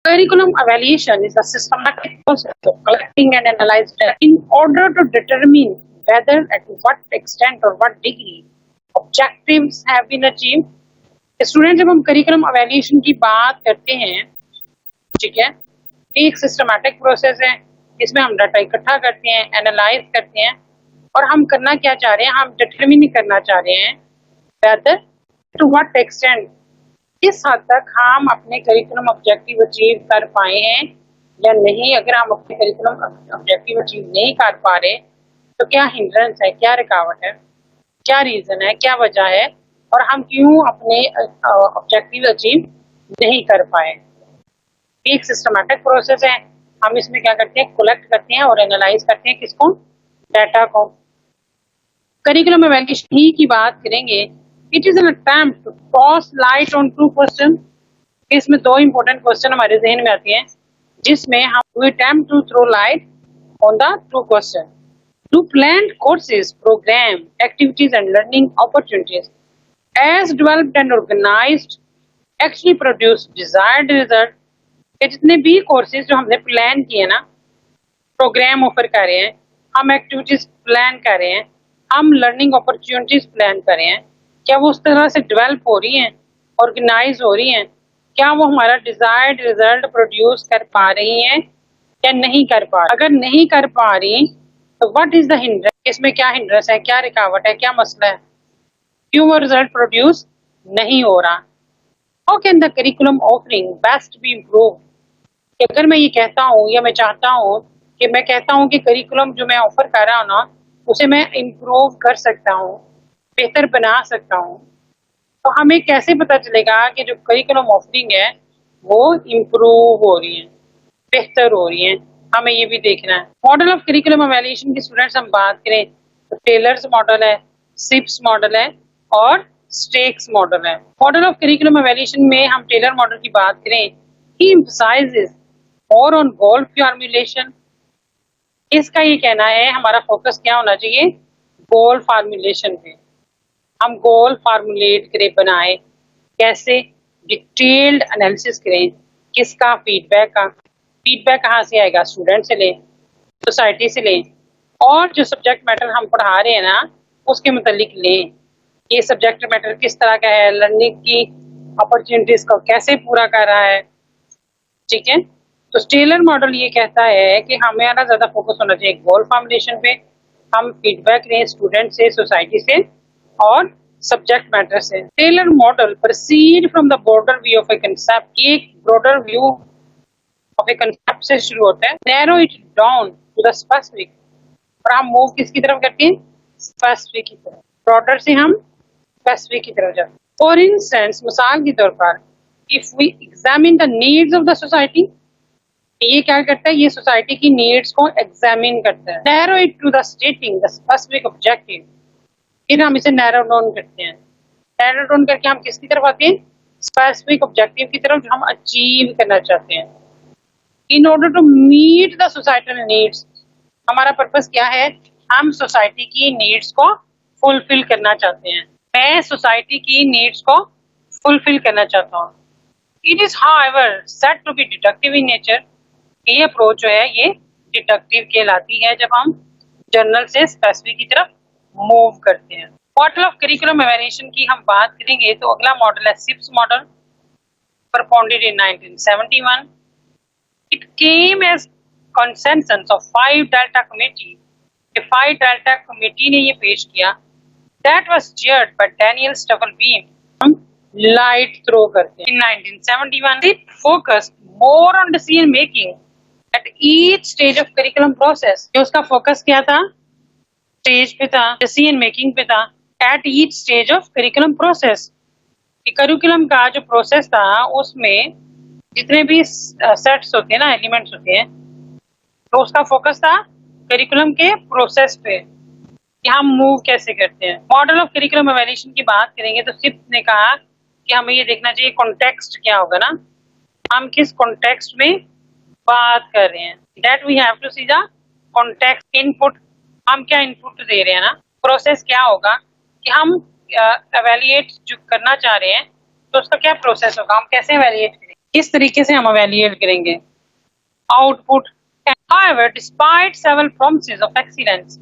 Curriculum evaluation is a systematic process of collecting and analyzing data in order to determine whether, at what extent or what degree objectives have been achieved. Student, जब हम curriculum evaluation की बात करते हैं, ठीक है, एक systematic process है। इसमें हम डाटा इकट्ठा करते हैं, एनालाइज करते हैं और हम करना क्या चाह रहे हैं, हम डिटरमिन करना चाह रहे हैं whether to what extent, किस हद तक हम अपने करिकुलम ऑब्जेक्टिव अचीव कर पाए हैं या नहीं। अगर हम अपने करिकुलम ऑब्जेक्टिव अचीव नहीं कर पा रहे तो क्या हिंड्रेंस है, क्या रुकावट है, क्या रीजन है, क्या वजह है और हम क्यों अपने ऑब्जेक्टिव अचीव नहीं कर पाए। एक सिस्टमैटिक प्रोसेस है। हम इसमें क्या करते हैं, कलेक्ट करते हैं और एनालाइज करते हैं किसको, डाटा को। करिकुलम एवेल्यूएशन ही की बात करेंगे। It is an attempt to toss light on to question. इसमें दो इंपॉर्टेंट क्वेश्चन हमारे जहन में आते हैं जिसमें हम attempt to throw light on the two question. To plan courses, program, activities and learning opportunities as developed and organized actually produce desired result। कि जितने भी कोर्सेज जो हमने प्लान किए ना, प्रोग्राम ऑफर कर रहे हैं, हम एक्टिविटीज प्लान कर रहे हैं, हम लर्निंग अपॉर्चुनिटीज प्लान कर रहे हैं, क्या वो उस तरह से डेवलप हो रही हैं, ऑर्गेनाइज हो रही हैं, क्या वो हमारा डिजायर्ड रिजल्ट प्रोड्यूस कर पा रही हैं या नहीं कर पा रही। अगर नहीं कर पा रही तो व्हाट इज द हिंड्रेंस, इसमें क्या हिंड्रेंस है, क्या रुकावट है, क्या मसला है, क्यों वो रिजल्ट प्रोड्यूस नहीं हो रहा। How can the curriculum offering best B improve. अगर मैं ये कहता हूँ या मैं चाहता हूँ कि मैं कहता हूँ कि करिकुलम जो मैं ऑफर कर रहा हूँ ना उसे मैं इम्प्रूव कर सकता हूँ, बेहतर बना सकता हूँ, तो हमें कैसे पता चलेगा कि जो करिकुलम ऑफरिंग है वो इम्प्रूव हो रही है, बेहतर हो रही है। हमें ये भी देखना है। मॉडल ऑफ करिकुलम एवेल्यूएशन की स्टूडेंट्स हम बात करें तो टेलर्स मॉडल है, सिप्स मॉडल है और स्टेक्स मॉडल है। मॉडल ऑफ करिकुलम एवेल्यूएशन में हम टेलर मॉडल की बात करें, he emphasises more on goal formulation. इसका ये कहना है हमारा फोकस क्या होना चाहिए, गोल फार्मूलेशन पे। हम गोल फार्मूलेट करें, बनाए, कैसे, डिटेल्ड एनालिसिस करें, किसका, फीडबैक का। फीडबैक कहाँ से आएगा, स्टूडेंट से लें, सोसाइटी से लें और जो सब्जेक्ट मैटर हम पढ़ा रहे हैं ना उसके मुतालिक लें। ये सब्जेक्ट मैटर किस तरह का है, लर्निंग की अपॉर्चुनिटीज को कैसे पूरा कर रहा है, ठीक है। तो टेलर मॉडल ये कहता है कि हमें ना ज्यादा फोकस होना चाहिए गोल फॉर्मुलेशन पे। हम फीडबैक लें स्टूडेंट से, सोसाइटी से और सब्जेक्ट मैटर से। Tyler model proceed from the broader view of a concept. ये एक broader view of a concept से शुरू होता है, narrow it down to the specific, और हम मूव किसकी तरफ करते हैं, स्पेसिफिक की तरफ। ब्रॉडर से हम स्पेसिफिक की तरफ जाते हैं। फॉर इंस्टेंस, मिसाल के तौर पर, if we examine the needs of the society, ये क्या करता है, ये सोसाइटी की नीड्स को एग्जामिन करता है। Narrow it to the stating the specific objective, फिर हम इसे नैरो डाउन करते हैं। नैरो डाउन करके हम किसकी तरफ आते हैं, स्पेसिफिक ऑब्जेक्टिव की तरफ जो हम अचीव करना चाहते हैं। In order to meet the societal needs, हमारा पर्पस क्या है, हम सोसाइटी की नीड्स को फुलफिल करना चाहते हैं। मैं सोसाइटी की नीड्स को फुलफिल करना चाहता हूँ। It is however said to be deductive in nature. ये अप्रोच जो है ये डिडक्टिव कहलाती है जब हम जनरल से स्पेसिफिक की तरफ मूव करते हैं। मॉडल ऑफ करिकुलम एवेल्यूएशन की हम बात करेंगे तो अगला मॉडल है CIPP's model, propounded in 1971. It came as consensus of 5 Delta Committee। 5 Delta Committee ने ये पेश किया। That was chaired by Daniel Stubblebeam। हम लाइट थ्रो करते हैं। In 1971, it focused more on decision making at each stage of curriculum process। जो उसका focus क्या था, स्टेज पे था, डिसीजन मेकिंग पे था। At each stage of curriculum process, curriculum का जो प्रोसेस था उसमें जितने भी सेट्स होते हैं ना, एलिमेंट्स होते हैं, तो उसका फोकस था करिकुलम के प्रोसेस पे कि हम मूव कैसे करते हैं। मॉडल ऑफ करिकुलम एवेल्यूएशन की बात करेंगे तो सिप्स ने कहा कि हमें ये देखना चाहिए कॉन्टेक्स्ट क्या होगा ना, हम किस कॉन्टेक्स्ट में बात कर रहे हैं। That we have to see the context, input, हम क्या इनपुट दे रहे हैं ना, प्रोसेस क्या होगा कि हम एवेल्युएट जो करना चाह रहे हैं तो उसका क्या प्रोसेस होगा, हम कैसे एवेल्युएट करें। किस तरीके से हम evaluate करेंगे output. However, despite several promises of excellence,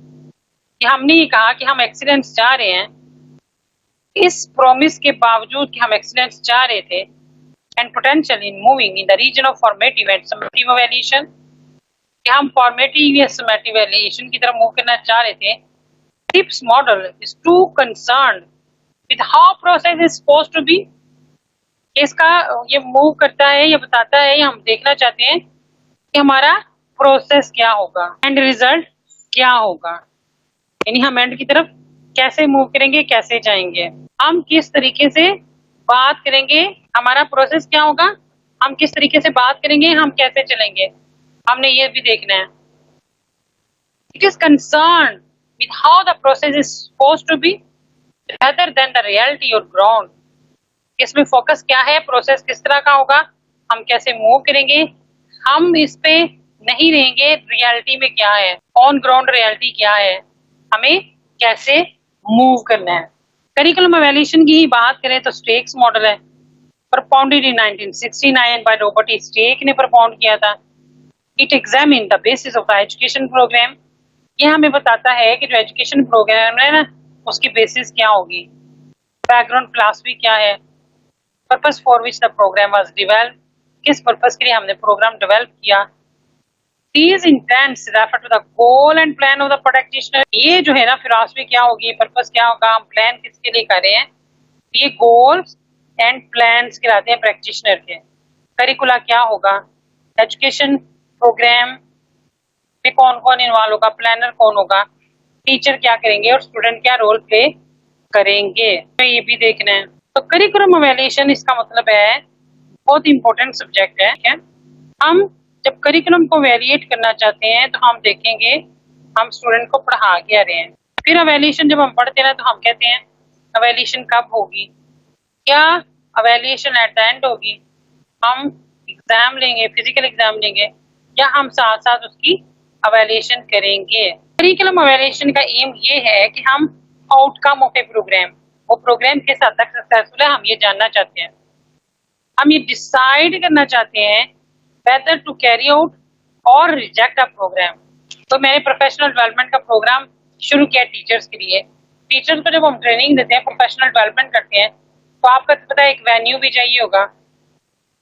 कि हमने ये कहा कि हम एक्सीलेंस चाह रहे हैं, इस प्रॉमिस के बावजूद कि हम एक्सीलेंस चाह रहे थे and potential in moving in the region of formative and summative evaluation, कि हम फॉर्मेटिव या समेटिव एवेल्यूएशन की तरफ मूव करना चाह रहे थे, tips model is too concerned with how process is supposed to be. इसका ये मूव करता है, ये बताता है, या हम देखना चाहते हैं कि हमारा प्रोसेस क्या होगा एंड रिजल्ट क्या होगा, यानी हम एंड की तरफ कैसे मूव करेंगे, कैसे जाएंगे, हम किस तरीके से बात करेंगे, हमारा प्रोसेस क्या होगा, हम किस तरीके से बात करेंगे, हम कैसे चलेंगे, हमने ये भी देखना है। It is concern with how the process is supposed to be rather than the reality or ground। इसमें फोकस क्या है, प्रोसेस किस तरह का होगा, हम कैसे मूव करेंगे, हम इस पे नहीं रहेंगे रियलिटी में क्या है, ऑन ग्राउंड रियलिटी क्या है, हमें कैसे मूव करना है। करिकुलम एवेल्यूएशन की ही बात करें तो स्टेक्स मॉडल है, propounded in 1969 by Robert E Stake ने propound किया था। It examine the basis of the education program, ये हमें बताता है कि जो एजुकेशन प्रोग्राम है ना, उसकी बेसिस क्या होगी, बैकग्राउंड फिलॉसफी क्या है, purpose for which the program was developed, किस पर्पस के लिए हमने प्रोग्राम डेवलप किया। These intents refer to the goal and plan of the practitioner। ये जो है ना फिलॉसफी क्या होगी, पर्पस क्या होगा, हम प्लान किसके लिए कर रहे हैं, ये गोल्स एंड प्लान्स कहलाते हैं प्रैक्टिशनर के। करिकुला क्या होगा, एजुकेशन प्रोग्राम में कौन कौन इन्वॉल्व होगा, प्लानर कौन होगा, टीचर क्या करेंगे और स्टूडेंट क्या रोल प्ले करेंगे, तो ये भी देखना है। तो करिकुलम एवेल्यूएशन इसका मतलब है बहुत इंपॉर्टेंट सब्जेक्ट है। हम जब करिकुलम को वेरिएट करना चाहते हैं तो हम देखेंगे हम स्टूडेंट को पढ़ा क्या रहे हैं, फिर एवेल्यूएशन जब हम पढ़ते हैं तो हम कहते हैं एवेल्यूएशन कब होगी, क्या एवेल्यूएशन एट द एंड होगी, हम एग्जाम लेंगे, फिजिकल एग्जाम लेंगे, या हम साथ साथ उसकी एवेल्यूएशन करेंगे। करिकुलम एवेल्यूएशन का एम ये है कि हम आउटकम ऑफ ए प्रोग्राम, वो प्रोग्राम किस हद तक सक्सेसफुल है, हम ये जानना चाहते हैं, हम ये डिसाइड करना चाहते हैं whether to carry out और रिजेक्ट अ प्रोग्राम। तो मैंने प्रोफेशनल डेवलपमेंट का प्रोग्राम शुरू किया टीचर्स के लिए। टीचर्स को जब हम ट्रेनिंग देते हैं, प्रोफेशनल डेवलपमेंट करते हैं, तो आपका तो पता है एक वेन्यू भी चाहिए होगा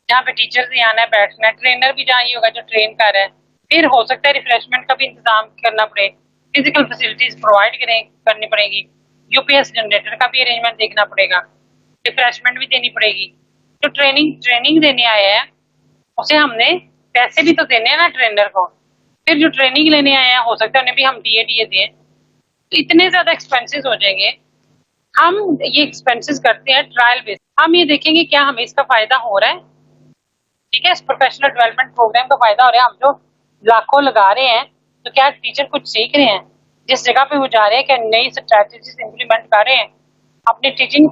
जहाँ पे टीचर्स ही आना है, बैठना है, ट्रेनर भी चाहिए होगा जो ट्रेन कर रहा है, फिर हो सकता है रिफ्रेशमेंट का भी इंतजाम करना पड़े, फिजिकल फैसिलिटीज प्रोवाइड करनी पड़ेगी, यूपीएस जनरेटर का भी अरेंजमेंट देखना पड़ेगा, रिफ्रेशमेंट भी देनी पड़ेगी। जो ट्रेनिंग देने आया है उसे हमने पैसे भी तो देने हैं ना ट्रेनर को, फिर जो ट्रेनिंग लेने आए हैं हो सकता है उन्हें भी हम डीए दें, तो इतने ज्यादा एक्सपेंसेस हो जाएंगे। हम ये एक्सपेंसेस करते हैं ट्रायल बेस, हम ये देखेंगे क्या हमें इसका फायदा हो रहा है, ठीक है, इस प्रोफेशनल डेवलपमेंट प्रोग्राम का फायदा हो रहा है, हम जो लाखों लगा रहे हैं तो क्या टीचर कुछ सीख रहे हैं, जिस जगह पे वो जा रहे हैं क्या नई स्ट्रैटेजीज इंप्लीमेंट कर रहे हैं, अपनी टीचिंग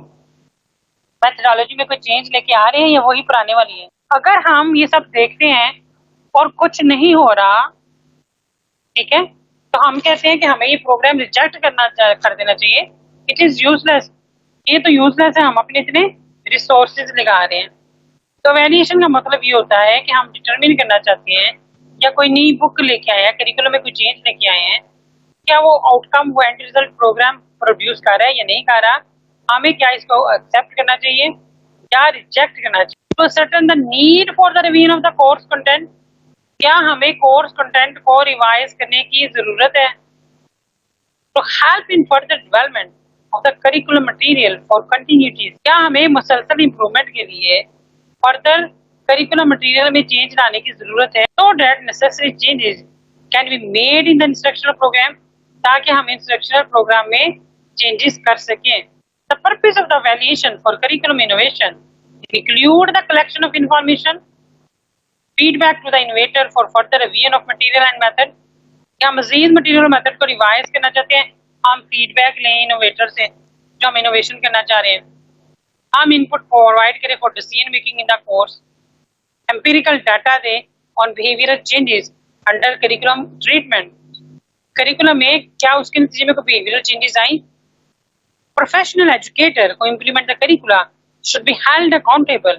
मेथोडोलॉजी में कोई चेंज लेके आ रहे हैं या वही पुराने वाली है। अगर हम ये सब देखते हैं और कुछ नहीं हो रहा, ठीक है, तो हम कहते हैं कि हमें ये प्रोग्राम रिजेक्ट कर देना चाहिए, इट इज यूजलेस, ये तो यूजलेस है, हम अपने इतने रिसोर्सेज लगा रहे हैं। तो एवेल्यूएशन का मतलब ये होता है कि हम डिटरमिन करना चाहते हैं या कोई नई बुक लेके आए हैं, करिकुलम में कोई चेंज लेके आए हैं, क्या वो आउटकम, वो एंड रिजल्ट प्रोग्राम प्रोड्यूस कर रहा है या नहीं कर रहा, हमें क्या इसको एक्सेप्ट करना चाहिए या रिजेक्ट करना चाहिए। तो certain the need for the revision of the course content, क्या हमें कोर्स कंटेंट को रिवाइज करने की जरूरत है। तो help in further development of the curriculum material for continuities, क्या हमें मुसलसल इंप्रूवमेंट के लिए फर्दर करिकुलम मटेरियल में चेंज लाने की जरूरत है, so that necessary changes can be made in the instructional programme, ताकि हम इंस्ट्रक्शनल प्रोग्राम में चेंजेस कर सकें। The purpose of the valuation for curriculum innovation include the collection of information, feedback to the innovator for further revision of material and method, क्या मजीद material और method को revise करना चाहते हैं, हम फीडबैक लें इनोवेटर से जो हम इनोवेशन करना चाह रहे हैं, हम इनपुट प्रोवाइड करें for decision making in the course, empirical data दें on behavioural changes under curriculum treatment, curriculum में क्या उसके नतीजे में कोई बिहेवियरल चेंजेस आई। प्रोफेशनल एजुकेटर को implement the curricula should be held accountable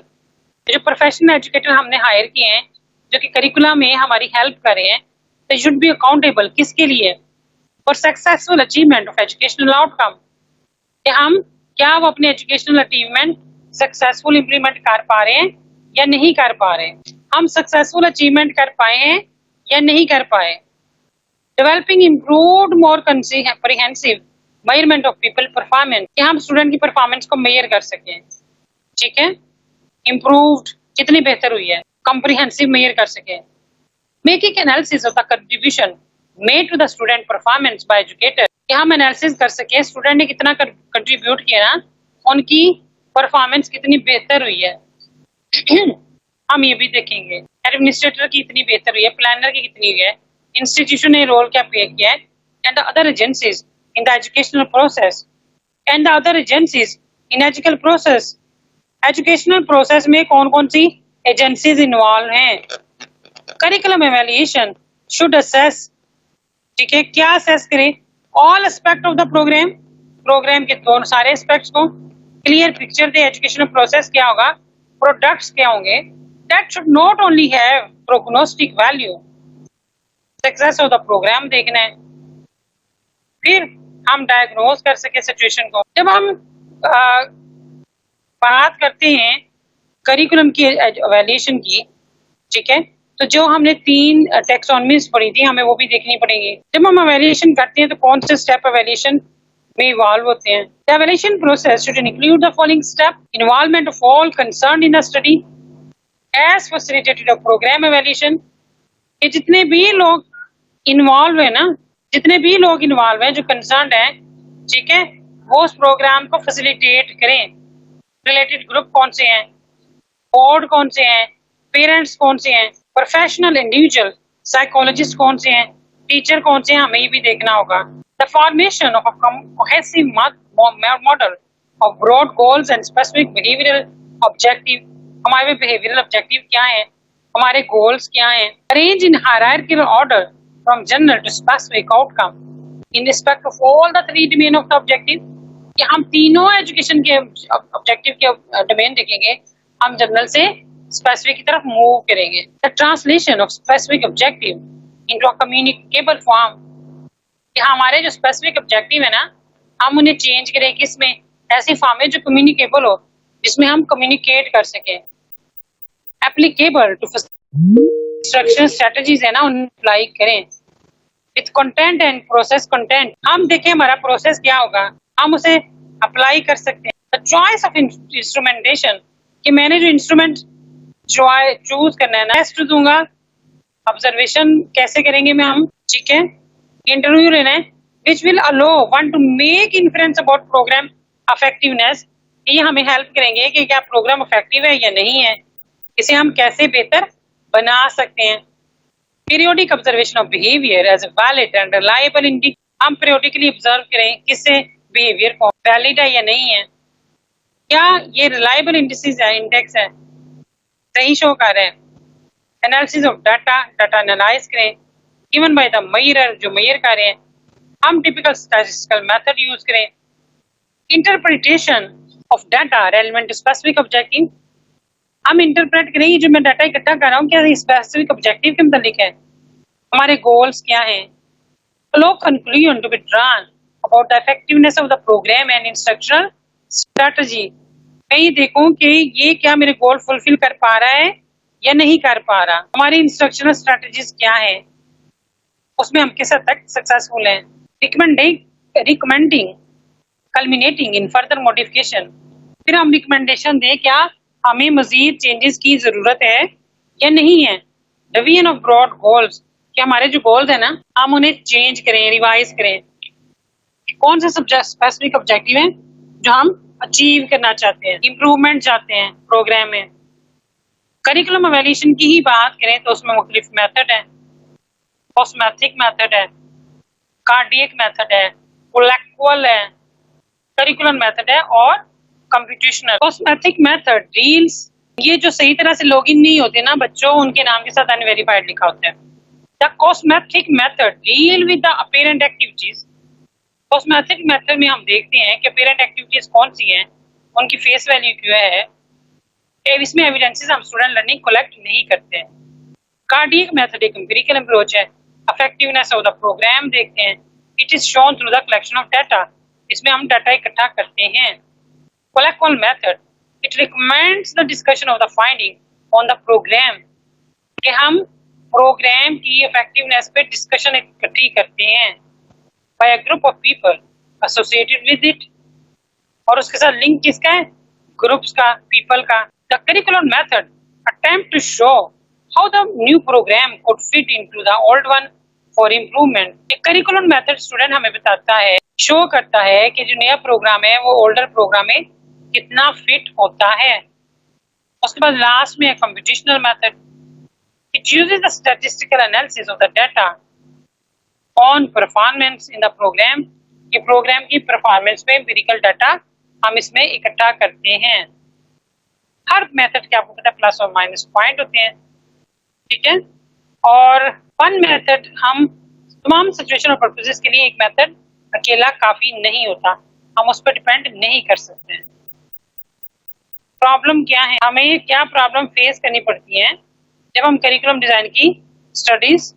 जो प्रोफेशनल एजुकेटर हमने हायर किए हैं, जो कि करिकुलम में हमारी हेल्प कर रहे हैं, दे शुड बी अकाउंटेबल किसके लिए? For successful achievement of educational outcome, कि हम क्या वो अपने एजुकेशनल अचीवमेंट सक्सेसफुल इंप्लीमेंट कर पा रहे हैं या नहीं कर पा रहे हैं, हम सक्सेसफुल अचीवमेंट कर पाए हैं या नहीं कर पाए। Developing improved more comprehensive measurement of people performance, कि हम स्टूडेंट की परफॉर्मेंस को मेजर कर सकें, ठीक है। इम्प्रूव्ड कितनी बेहतर हुई है, कम्प्रिहेंसिव मेजर कर सके। Making analysis of the contribution made to the student performance by educator, कि हम एनालिसिस कर सके स्टूडेंट ने कितना कंट्रीब्यूट किया ना, उनकी परफॉर्मेंस कितनी बेहतर हुई है। हम ये भी देखेंगे एडमिनिस्ट्रेटर की कितनी बेहतर हुई है, प्लानर की कितनी हुई है, इंस्टीट्यूशन ने रोल क्या प्ले किया है, and the other agencies in the educational process, and the other agencies in educational process, educational process में कौन कौन सी एजेंसीज इन्वॉल्व हैं। करिकुलम एवेल्युएशन शुड असेस, ठीक है, क्या असेस करें? All aspect of the program, program के दोनों सारे एस्पेक्ट्स को क्लियर पिक्चर दे, एजुकेशनल प्रोसेस क्या होगा, प्रोडक्ट्स क्या होंगे। That should not only have prognostic value, success of the program देखना है, फिर हम डायग्नोज कर सके सिचुएशन को। जब हम बात करते हैं करिकुलम की एवेल्युएशन की, ठीक है, तो जो हमने 3 टैक्सोनॉमीज पढ़ी थी, हमें वो भी देखनी पड़ेगी। जब हम एवेल्युएशन करते हैं तो कौन से स्टेप एवेल्युएशन में इवॉल्व होते हैं। The evaluation process should include the following step: involvement of all concerned in the study as facilitated of program evaluation, कि जितने भी लोग इन्वॉल्व है ना, जितने भी लोग इन्वॉल्व हैं जो कंसर्न्ड हैं, ठीक है, वो उस प्रोग्राम को फैसिलिटेट करें। रिलेटेड ग्रुप कौन से हैं, बोर्ड कौन से हैं, पेरेंट्स कौन से हैं, प्रोफेशनल इंडिविजुअल साइकोलॉजिस्ट कौन से हैं, टीचर कौन से हैं, हमें ये भी देखना होगा। The formation of a cohesive model of broad goals and specific behavioural objective, हमारे बिहेवियरल ऑब्जेक्टिव क्या हैं, हमारे गोल्स क्या हैं। Arrange in hierarchical order from general to specific outcome in respect of all the 3 domain of the objective, कि हम तीनों education के ऑब्जेक्टिव के डोमेन देखेंगे, हम जनरल से स्पेसिफिक की तरफ मूव करेंगे। The translation of specific objective into a communicable form, कि हमारे जो स्पेसिफिक ऑब्जेक्टिव है ना, हम उन्हें चेंज करें किसमें, ऐसी फॉर्म में जो कम्युनिकेबल हो, जिसमें हम कम्युनिकेट कर सकें। एप्लीकेबल टू इंस्ट्रक्शन स्ट्रेटजीज है ना, उन्हें अप्लाई करें with content and process content. हम देखें हमारा प्रोसेस क्या होगा, हम उसे अप्लाई कर सकते हैं। द चॉइस ऑफ इंस्ट्रूमेंटेशन, कि मैंने जो इंस्ट्रूमेंट चूज करना है ना, टेस्ट दूंगा, ऑब्जर्वेशन कैसे करेंगे में हम, ठीक है, इंटरव्यू लेना है, which will allow one to make influence about programme effectiveness, ये हमें हेल्प करेंगे कि क्या प्रोग्राम इफेक्टिव है या नहीं है, इसे हम कैसे बेहतर बना सकते हैं। Periodic observation of behaviour as valid and reliable indicator, हम पीरियोडिकली ऑब्जर्व करें किससे बिहेवियर को वैलिड है या नहीं है, क्या ये रिलायबल इंडिसेस है, इंडेक्स है, सही शो कर रहे हैं। Analysis of data, data analyse करें गिवन बाय द मेजरर, जो मेजर कर रहे हैं, हम टिपिकल स्टैटिस्टिकल मेथड यूज करें। Interpretation of data relevant to specific objective, हम इंटरप्रेट करें जो मैं डाटा इकट्ठा कर रहा हूँ क्या ये स्पेसिफिक ऑब्जेक्टिव के मुताबिक है, हमारे गोल्स क्या हैं। Flow conclusion to be drawn about the effectiveness of the programme and instructional strategy, मैं ये देखूं कि ये क्या मेरे गोल फुलफिल कर पा रहा है या नहीं कर पा रहा, हमारी इंस्ट्रक्शनल स्ट्रेटजीज क्या है, उसमें हम किस हद तक सक्सेसफुल हैं। Recommending culminating in further modification, फिर हम रिकमेंडेशन दें क्या हमें मजीद चेंजेस की जरूरत है या नहीं है। रिवीजन ऑफ ब्रॉड गोल्स, कि हमारे जो गोल्स है ना, हम उन्हें चेंज करें, रिवाइज करें, कौन से स्पेसिफिक ऑब्जेक्टिव हैं जो हम अचीव करना चाहते हैं, इंप्रूवमेंट चाहते हैं प्रोग्राम में। करिकुलम एवेल्युएशन की ही बात करें तो उसमें मुख्तलिफ मेथड है, ऑस्मैथिक मेथड है, कार्डियक मेथड है, कोलेक्चुअल है, करिकुलम मेथड है और कंप्यूटेशनल। ऑस्मैथिक मेथड डील्स, ये जो सही तरह से लॉगिन नहीं होते ना बच्चों, उनके नाम के साथ अनवेरिफाइड लिखा होता है। The cosmetic method deal with the apparent activities, cosmetic method में हम देखते हैं कि अपीरेंट एक्टिविटीज कौन सी हैं, उनकी फेस वैल्यू क्या है, इसमें एविडेंसेस हम स्टूडेंट लर्निंग कलेक्ट नहीं करते हैं। कार्डियक मेथड एक एम्पिरिकल अप्रोच है। इफेक्टिवनेस ऑफ द प्रोग्राम देखते हैं। It is shown through the collection of data. इसमें हम डाटा इकट्ठा करते हैं। Colloquial method it recommends the discussion of the finding on the programme, कि हम प्रोग्राम की इफेक्टिवनेस पे डिस्कशन इकट्ठी करते हैं by a group of people associated with it, और उसके साथ लिंक किसका है? ग्रुप्स का, पीपल का। The curricular method attempt to show how the new programme could fit into the old one for improvement. Curricular method student हमें बताता है, शो करता है कि जो नया प्रोग्राम है वो ओल्डर प्रोग्राम में कितना फिट होता है। उसके बाद लास्ट में computational method, it uses the statistical analysis of the data on performance in the programme, कि प्रोग्राम की परफॉर्मेंस में एम्पिरिकल डाटा हम इसमें इकट्ठा करते हैं। हर मेथड के आपको पता है प्लस और माइनस पॉइंट होते हैं, ठीक है। और वन मेथड हम तमाम सिचुएशन और पर्पसेस के लिए एक मेथड अकेला काफी नहीं होता, हम उस पर डिपेंड नहीं कर सकते। प्रॉब्लम क्या है, हमें क्या प्रॉब्लम फेस करनी पड़ती है जब हम करिकुलम डिजाइन की स्टडीज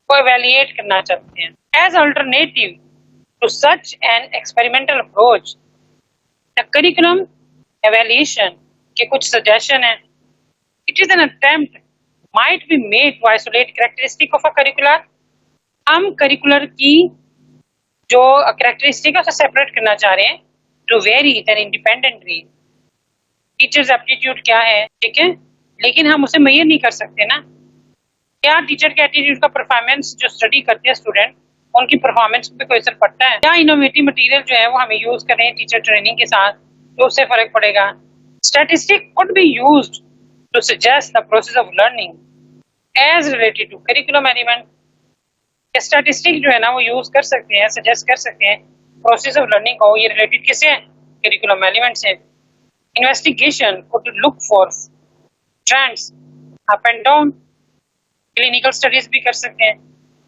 को एवेल्युएट करना चाहते हैं। As alternative to such an experimental approach, the curriculum evaluation के कुछ सजेशन है। It is an attempt might be made to isolate characteristic of a curricular. हम करिकुलर की जो कैरेक्टरिस्टिक है उसे सेपरेट करना चाह रहे हैं to vary then independently. Teachers aptitude क्या है, ठीक है, लेकिन हम उसे मेजर नहीं कर सकते ना। क्या टीचर के एटीट्यूड का परफॉर्मेंस जो स्टडी करते हैं स्टूडेंट, उनकी परफॉर्मेंस पे कोई असर पड़ता है? क्या इनोवेटिव मटेरियल जो है वो हमें यूज कर रहे हैं टीचर ट्रेनिंग के साथ, तो उससे फर्क पड़ेगा। Statistic could be used to suggest the process of learning as related to curriculum element. Statistic जो है ना वो यूज कर सकते हैं, सजेस्ट कर सकते हैं प्रोसेस ऑफ लर्निंग को, ये रिलेटेड किससे है? करिकुलम एलिमेंट से। Investigation could look for trends up and down. Clinical studies भी कर सकते हैं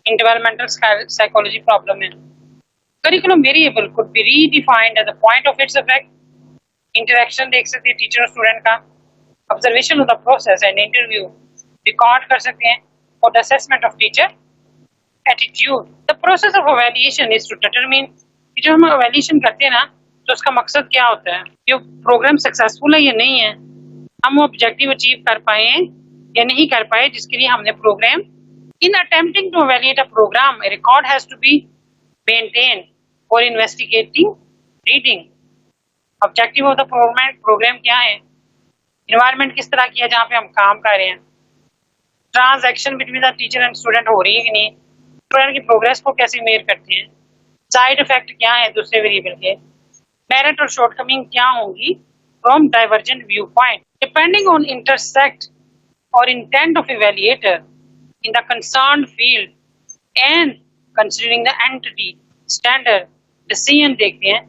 इन डेवलपमेंटल साइकोलॉजी प्रॉब्लम में। Curriculum variable could be redefined at the point of its effect. Interaction देख सकते हैं टीचर और स्टूडेंट का। Observation of the process and interview record कर सकते हैं for the assessment of teacher attitude. The process of evaluation is to determine, जब हम एवेल्युएशन करते हैं ना तो उसका मकसद क्या होता है, कि प्रोग्राम सक्सेसफुल है या नहीं है, हम वो ऑब्जेक्टिव अचीव कर पाए या नहीं कर पाए जिसके लिए हमने programme. In attempting to evaluate a programme a record has to be maintain for investigating reading. Objective of the programme क्या है, इन्वायरमेंट किस तरह की है जहाँ पे हम काम कर रहे हैं, transaction between the teacher and student हो रही है कि नहीं, स्टूडेंट की प्रोग्रेस को कैसे मेजर करते हैं, साइड इफेक्ट क्या है दूसरे वेरिएबल के, मेरिट और शॉर्टकमिंग क्या होंगी from divergent view point. Depending on intersect और intent of evaluator in the concerned field and considering the entity standard decision देखते हैं।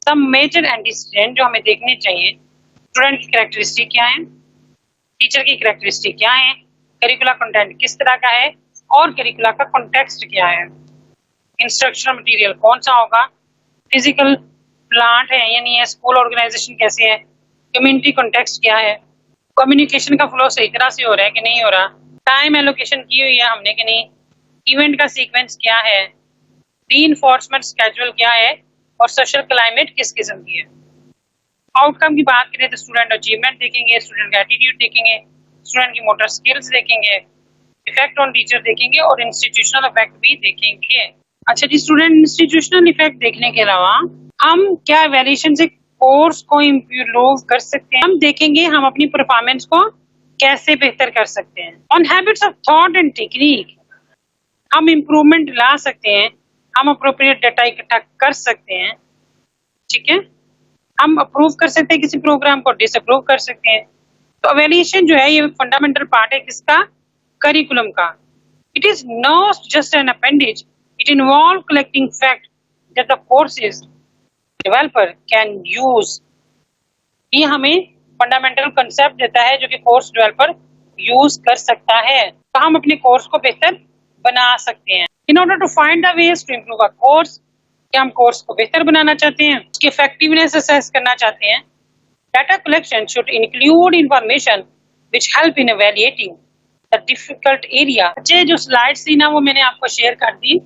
सब मेजर एंटीसीडेंट जो हमें देखने चाहिए, स्टूडेंट की कैरेक्टरिस्टिक क्या है, टीचर की कैरेक्टरिस्टिक क्या है, करिकुलर कंटेंट किस तरह का है और करिकुलर का कॉन्टेक्स्ट क्या है, इंस्ट्रक्शनल मटेरियल कौन सा होगा, फिजिकल प्लांट है या नहीं है, स्कूल ऑर्गेनाइजेशन कैसे है, कम्युनिटी कॉन्टेक्स्ट क्या है, कम्युनिकेशन का फ्लो सही तरह से हो रहा है कि नहीं हो रहा, टाइम एलोकेशन की हुई है हमने कि नहीं, इवेंट का सीक्वेंस क्या है, रीइंफोर्समेंट स्केड्यूल क्या है और सोशल क्लाइमेट किस किस्म की है। आउटकम की बात करें तो स्टूडेंट अचीवमेंट देखेंगे, स्टूडेंट का एटीट्यूड देखेंगे, स्टूडेंट की मोटर स्किल्स देखेंगे, इफेक्ट ऑन टीचर देखेंगे और इंस्टीट्यूशनल इफेक्ट भी देखेंगे। अच्छा जी, स्टूडेंट इंस्टीट्यूशनल इफेक्ट देखने के अलावा हम क्या इवैल्यूएशन से कोर्स को इम्प्रूव कर सकते हैं, हम देखेंगे हम अपनी परफॉर्मेंस को कैसे बेहतर कर सकते हैं। On habits of thought and technique हम इम्प्रूवमेंट ला सकते हैं, हम अप्रोप्रिएट डाटा इकट्ठा कर सकते हैं, ठीक है, हम अप्रूव कर सकते हैं किसी प्रोग्राम को, डिसअप्रूव कर सकते हैं। तो इवैल्यूएशन जो है ये फंडामेंटल पार्ट है किसका, करिकुलम का। It is not just an appendage, it involve collecting fact that the courses developer can use. ये हमें फंडामेंटल कंसेप्ट देता है जो कि कोर्स डेवलपर यूज कर सकता है, तो हम अपने कोर्स को बेहतर बना सकते हैं। In order to find the ways to improve a course, क्या हम कोर्स को बेहतर बनाना चाहते हैं, उसकी इफेक्टिवनेस असेस करना चाहते हैं, Data collection should include information which help in evaluating the difficult area. ये जो स्लाइड्स थी ना वो मैंने आपको शेयर कर दी,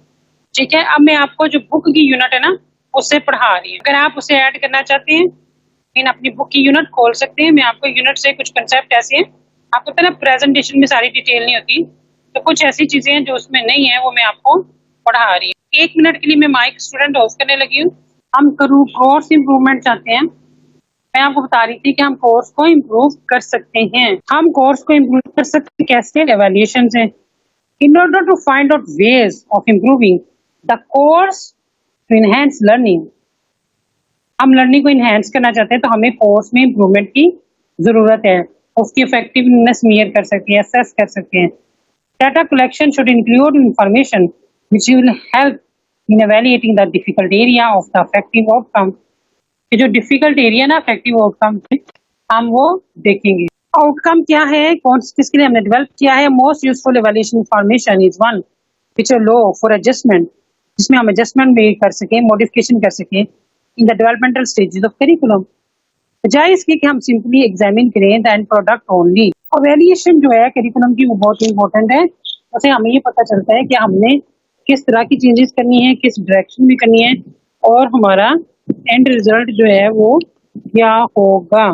ठीक है। अब मैं आपको जो बुक की यूनिट है ना उससे पढ़ा रही हूँ। अगर आप उसे ऐड करना चाहते हैं इन अपनी बुक की यूनिट खोल सकते हैं। मैं आपको यूनिट से कुछ कंसेप्ट ऐसे हैं, आपको पता है ना प्रेजेंटेशन में सारी डिटेल नहीं होती, तो कुछ ऐसी चीजें हैं जो उसमें नहीं है वो मैं आपको पढ़ा रही हूँ। 1 मिनट के लिए मैं माइक स्टूडेंट होस्ट करने लगी हूँ। हम करूँ कोर्स इम्प्रूवमेंट चाहते हैं। मैं आपको बता रही थी कि हम कोर्स को इम्प्रूव कर सकते हैं। हम कोर्स को इम्प्रूव कर सकते हैं कैसे? एवेल्यूएशन से। In order to find out ways of improving the course to enhance learning, हम लर्निंग को इनहेंस करना चाहते हैं तो हमें कोर्स में इम्प्रूवमेंट की जरूरत है। उसकी इफेक्टिवनेस मेजर कर सकते हैं, असेस कर सकते हैं। Data collection should include information which will help in evaluating the difficult area of the effective outcome. ये जो डिफिकल्ट एरिया ना इफेक्टिव आउटकम हम वो देखेंगे। आउटकम क्या है, कौन किसके लिए हमने डेवलप किया है? Most useful evaluation information is one which are low for adjustment, जिसमें हम एडजस्टमेंट भी कर सकें, मॉडिफिकेशन कर सकें in the developmental stages of curriculum. बजाय इसके कि हम सिंपली एग्जामिन करें the end product only. Evaluation जो है करिकुलम की वो बहुत इंपॉर्टेंट है। उससे हमें ये पता चलता है कि हमने किस तरह की चेंजेस करनी है, किस डायरेक्शन में करनी है और हमारा एंड रिजल्ट जो है वो क्या होगा।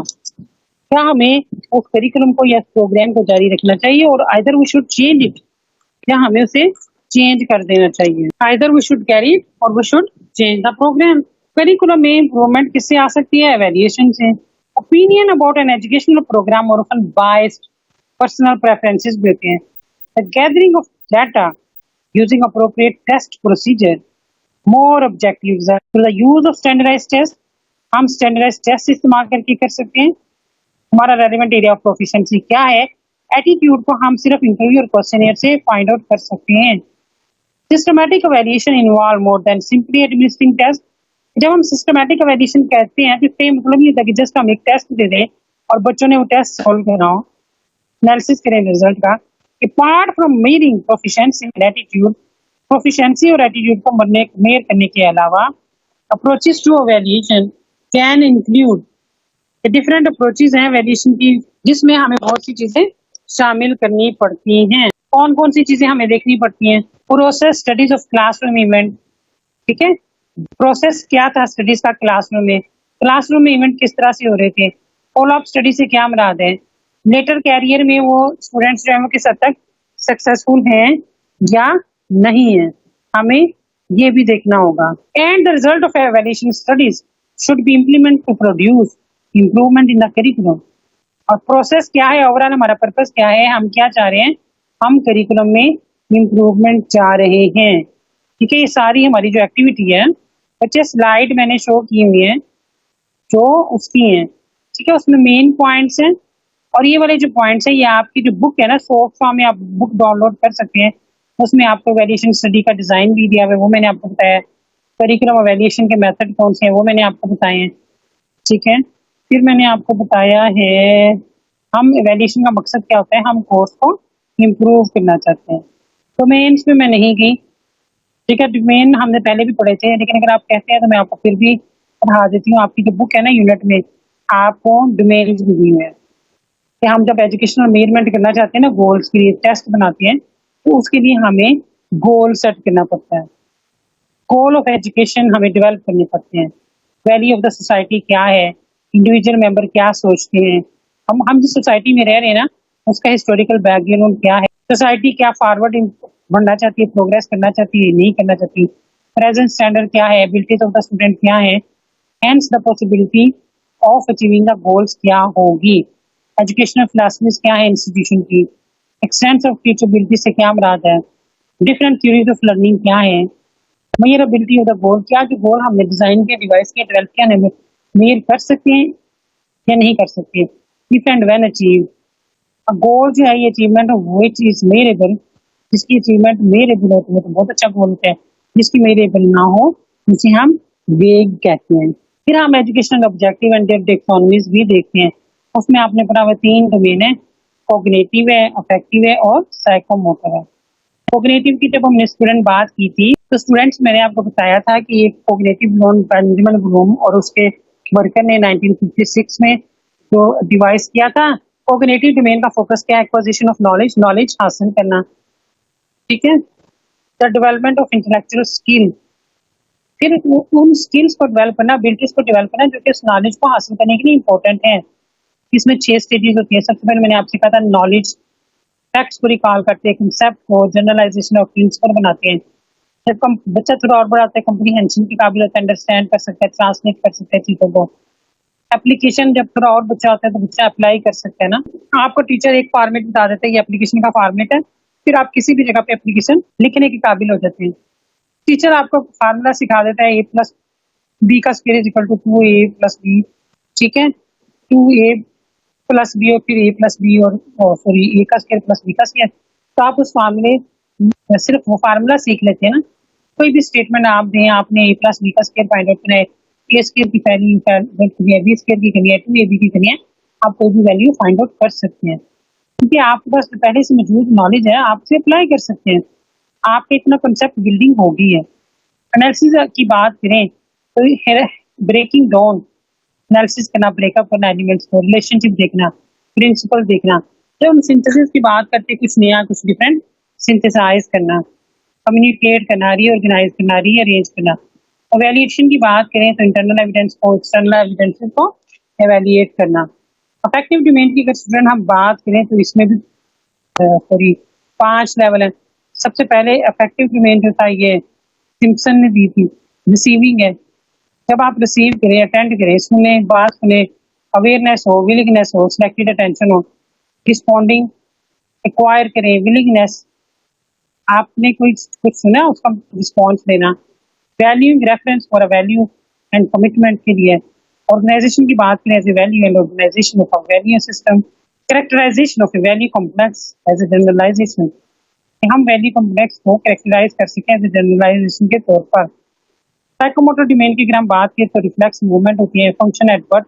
क्या हमें उस करिकुलम को या प्रोग्राम को जारी रखना चाहिए और either we should change it, या हमें उसे चेंज कर देना चाहिए। आइदर वी शुड कैरी और we should change the programme. Curriculum में इम्प्रूवमेंट किससे आ सकती है? एवेल्यूएशन से। Opinion about an educational programme और ऑफन बायस्ड पर्सनल प्रेफरेंसेस भी होते हैं। The gathering of data using appropriate test procedure, more objectives the use of standardised test. हम स्टैंडर्डाइज्ड टेस्ट इस्तेमाल करके कर सकते हैं। हमारा रेलेवेंट एरिया ऑफ प्रोफिशिएंसी क्या है? एटीट्यूड को हम सिर्फ इंटरव्यू और क्वेश्चनियर से फाइंड आउट कर सकते हैं। Systematic evaluation involve more than simply administering test. जब हम सिस्टमैटिक एवेल्यूएशन कहते हैं तो इसका मतलब ये था कि जस्ट हम एक टेस्ट दे दें और बच्चों ने वो टेस्ट सॉल्व करना हो, एनालिसिस करें रिजल्ट का। Apart from measuring proficiency and attitude, proficiency और एटीट्यूड को मेजर करने के अलावा approaches to evaluation can include different approaches हैं एवेल्यूएशन की, जिसमें हमें बहुत सी चीजें शामिल करनी पड़ती हैं। कौन कौन सी चीजें हमें देखनी पड़ती हैं? Process studies of classroom event, ठीक है। प्रोसेस क्या था स्टडीज का क्लासरूम में? क्लासरूम में इवेंट किस तरह से हो रहे थे? फॉलो अप स्टडी से क्या मुराद है? लेटर कैरियर में वो स्टूडेंट्स जो है वो किस हद तक सक्सेसफुल हैं या नहीं है, हमें ये भी देखना होगा। And the result of evaluation studies should be implement to produce improvement in the curriculum. और प्रोसेस क्या है, ओवरऑल हमारा पर्पस क्या है, हम क्या चाह रहे हैं? हम करिकुलम में इम्प्रूवमेंट चाह रहे हैं, ठीक है। ये सारी हमारी जो एक्टिविटी है, बच्चे स्लाइड मैंने शो की हुई है जो उसकी हैं, ठीक है। उसमें मेन पॉइंट्स हैं और ये वाले जो पॉइंट्स हैं ये आपकी जो बुक है ना सॉफ्ट फॉर्म में आप बुक डाउनलोड कर सकते हैं। उसमें आपको एवेल्यूएशन स्टडी का डिजाइन भी दिया हुआ है, वो मैंने आपको बताया है। करिकुलम एवेल्यूएशन के मेथड कौन से हैं वो मैंने आपको बताए हैं, ठीक है। फिर मैंने आपको बताया है हम एवेल्यूएशन का मकसद क्या होता है, हम कोर्स को इम्प्रूव करना चाहते हैं। डोमेन्स में मैं नहीं गई, ठीक है। डोमेन हमने पहले भी पढ़े थे, लेकिन अगर आप कहते हैं तो मैं आपको फिर भी पढ़ा देती हूँ। आपकी जो बुक है ना यूनिट में आपको डोमेन्स भी दी हुए हैं कि हम जब एजुकेशनल मेजरमेंट करना चाहते हैं ना, गोल्स के लिए टेस्ट बनाते हैं, तो उसके लिए हमें गोल सेट करना पड़ता है। गोल ऑफ एजुकेशन हमें डेवलप करने पड़ते हैं। वैल्यू ऑफ द सोसाइटी क्या है, इंडिविजुअल मेंबर क्या सोचते हैं, हम जिस सोसाइटी में रह रहे हैं ना उसका हिस्टोरिकल बैकग्राउंड क्या है, सोसाइटी क्या फॉरवर्ड बढ़ना चाहती है, प्रोग्रेस करना चाहती है, नहीं करना चाहती, प्रेजेंट स्टैंडर्ड क्या है, एबिलिटीज ऑफ द स्टूडेंट क्या है, hence the possibility of achieving the goals क्या होगी, एजुकेशनल फिलॉसफीज क्या है इंस्टीट्यूशन की, एक्सटेंस ऑफ टीचेबिलिटी से क्या मुराद है, डिफरेंट थ्योरीज ऑफ लर्निंग क्या है, मेजरेबिलिटी ऑफ द गोल, क्या जो गोल हमने डिजाइन के डिवाइस के डेवलप किया है मेजर कर सकते हैं या नहीं कर सकते, इफ एंड व्हेन अचीव। गोल जो है ये achievement of which is measurable, जिसकी अचीवमेंट मेजरेबल होती है तो बहुत अच्छा गोल होता है, जिसकी मेजरेबल ना हो उसे हम वेग कहते हैं। फिर हम एजुकेशनल ऑब्जेक्टिव एंड देयर टैक्सोनॉमीज भी देखते हैं। उसमें आपने पढ़ा हुआ 3 डोमेन है, कॉग्निटिव है, अफेक्टिव है और साइकोमोटर है। कॉग्निटिव की जब हमने स्टूडेंट बात की थी तो स्टूडेंट्स मैंने आपको बताया था कि एक कॉग्निटिव लोन बेंजामिन ब्लूम और उसके वर्कर ने 1956 में तो डिवाइस किया था। कॉग्निटिव डोमेन का फोकस क्या है? एक्विजिशन ऑफ नॉलेज, नॉलेज हासिल करना, ठीक है। The development of intellectual skill, फिर उन स्किल्स को डेवलप करना, एबिलिटीज को डेवलप करना जो कि उस नॉलेज को हासिल करने के लिए इंपॉर्टेंट है। इसमें 6 स्टेजेस होती है। सबसे पहले मैंने आपसे कहा था नॉलेज, फैक्ट्स को रिकॉल करते हैं, कंसेप्ट को, जनरलाइजेशन ऑफ प्रिंसिपल बनाते हैं। जब कम बच्चा थोड़ा और बढ़ाता है, कम्प्रीहेंशन के काबिल होता है, अंडरस्टैंड कर सकता है, ट्रांसलेट कर सकता है चीजों को। एप्लीकेशन जब थोड़ा और बच्चा होता है तो बच्चा अप्लाई कर सकता है ना। आपको टीचर एक फॉर्मेट बता देता है, ये एप्लीकेशन का फॉर्मेट है, फिर आप किसी भी जगह पे एप्लीकेशन लिखने के काबिल हो जाते हैं। टीचर आपको फार्मूला सिखा देता है, ए प्लस बी का square is equal to 2a plus B, ठीक है। 2a प्लस बी और फिर ए प्लस बी और सॉरी ए का स्क्वायर प्लस बी का स्क्वायर। तो आप उस फार्मूले सिर्फ वो फार्मूला सीख लेते हैं ना। कोई भी स्टेटमेंट आप दें, आपने ए प्लस बी का स्क्वायर फाइंड आउट करना है, ए स्क्वायर की वैल्यू करनी है, बी स्क्वायर की करनी है, 2ab की करनी है, आप कोई भी वैल्यू फाइंड आउट कर सकते हैं क्योंकि आपके पास पहले से मौजूद नॉलेज है, आप उसे अप्लाई कर सकते हैं। आपके इतना कंसेप्ट बिल्डिंग हो गई है। एनालिसिस की बात करें तो ब्रेकिंग डाउन, एनालिसिस करना, ब्रेकअप करना एलिमेंट्स को, रिलेशनशिप देखना, प्रिंसिपल देखना। जब हम सिंथेसिस की बात करते हैं, कुछ नया कुछ डिफरेंट सिंथेसाइज करना, कम्युनिकेट करना, रीऑर्गेनाइज करना, रीअरेंज करना। एवेल्यूएशन की बात करें तो इंटरनल एविडेंस को, एक्सटर्नल एविडेंस को एवेल्यूएट करना। अफेक्टिव डोमेन की अगर स्टूडेंट हम बात करें तो इसमें भी सॉरी 5 लेवल है। सबसे पहले अफेक्टिव डोमेन जो था ये सिम्पसन ने दी थी, रिसीविंग है। जब आप रिसीव करें, अटेंड करें, सुने, बात सुने, अवेयरनेस हो, विलिंगनेस हो, सिलेक्टेड अटेंशन हो, रिस्पॉन्डिंग, एक्वायर करें, विलिंगनेस, आपने कोई कुछ सुना उसका रिस्पॉन्स देना, valuing reference for a value and commitment के लिए। ऑर्गेनाइजेशन की बात करें as a value and organisation of a value system, characterisation of a value complex as a generalisation, हम वैल्यू कॉम्प्लेक्स को कैरेक्टराइज कर सकें एज ए जनरलाइजेशन के तौर पर। साइकोमोटर डोमेन की अगर हम बात करें तो रिफ्लेक्स मूवमेंट होती है, function at work,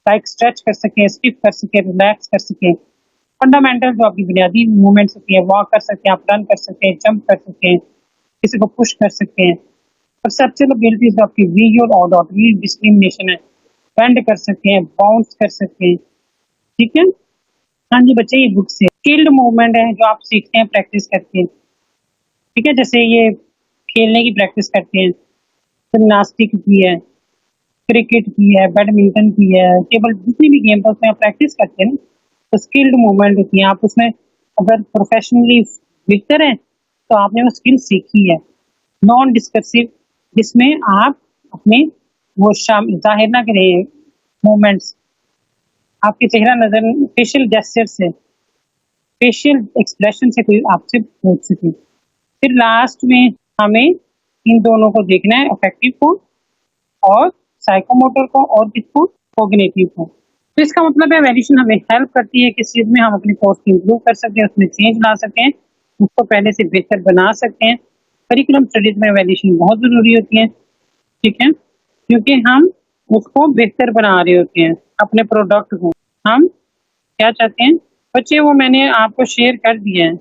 like stretch कर सके, स्टिफ कर सके, रिलैक्स कर सके। फंडामेंटल जो आपकी बुनियादी मूवमेंट्स होती है, वॉक कर सकते हैं, आप रन कर सकते हैं, जंप कर सकते हैं, किसी को पुश कर सकते हैं। परसेप्चुअल एबिलिटीज आपकी विजुअल और ऑडियो डिस्क्रिमिनेशन है, बेंड कर सकते हैं, बाउंस कर सकते हैं, ठीक है। हाँ जी बच्चे, ये बुक से स्किल्ड मूवमेंट है जो आप सीखते हैं प्रैक्टिस करके, ठीक है। जैसे ये खेलने की प्रैक्टिस करते हैं, जिम्नास्टिक की है, क्रिकेट की है, बैडमिंटन की है, केवल जितनी भी गेम उसमें आप प्रैक्टिस करते हैं ना, तो स्किल्ड मूवमेंट होती है। आप उसमें अगर प्रोफेशनली बेहतर हैं तो आपने वो स्किल सीखी है। नॉन डिस्कर्सिव, जिसमें आप अपने वो जाहिर ना करें मूवमेंट्स, आपके चेहरा नजर, फेशियल जेस्चर से, फेशियल एक्सप्रेशन से कोई आपसे पूछ सके। फिर लास्ट में हमें इन दोनों को देखना है, अफेक्टिव को और साइकोमोटर को और किसको, कॉग्निटिव को। तो इसका मतलब है एवेल्यूएशन हमें हेल्प करती है किस चीज में, हम अपने कोर्स को इम्प्रूव कर सकते हैं, उसमें चेंज ला सकते हैं, उसको पहले से बेहतर बना सकते हैं। करिकुलम स्टडीज में एवेल्यूएशन बहुत जरूरी होती है, ठीक है, क्योंकि हम उसको बेहतर बना रहे होते हैं, अपने प्रोडक्ट को हम क्या चाहते हैं। बच्चे वो मैंने आपको शेयर कर दिया है।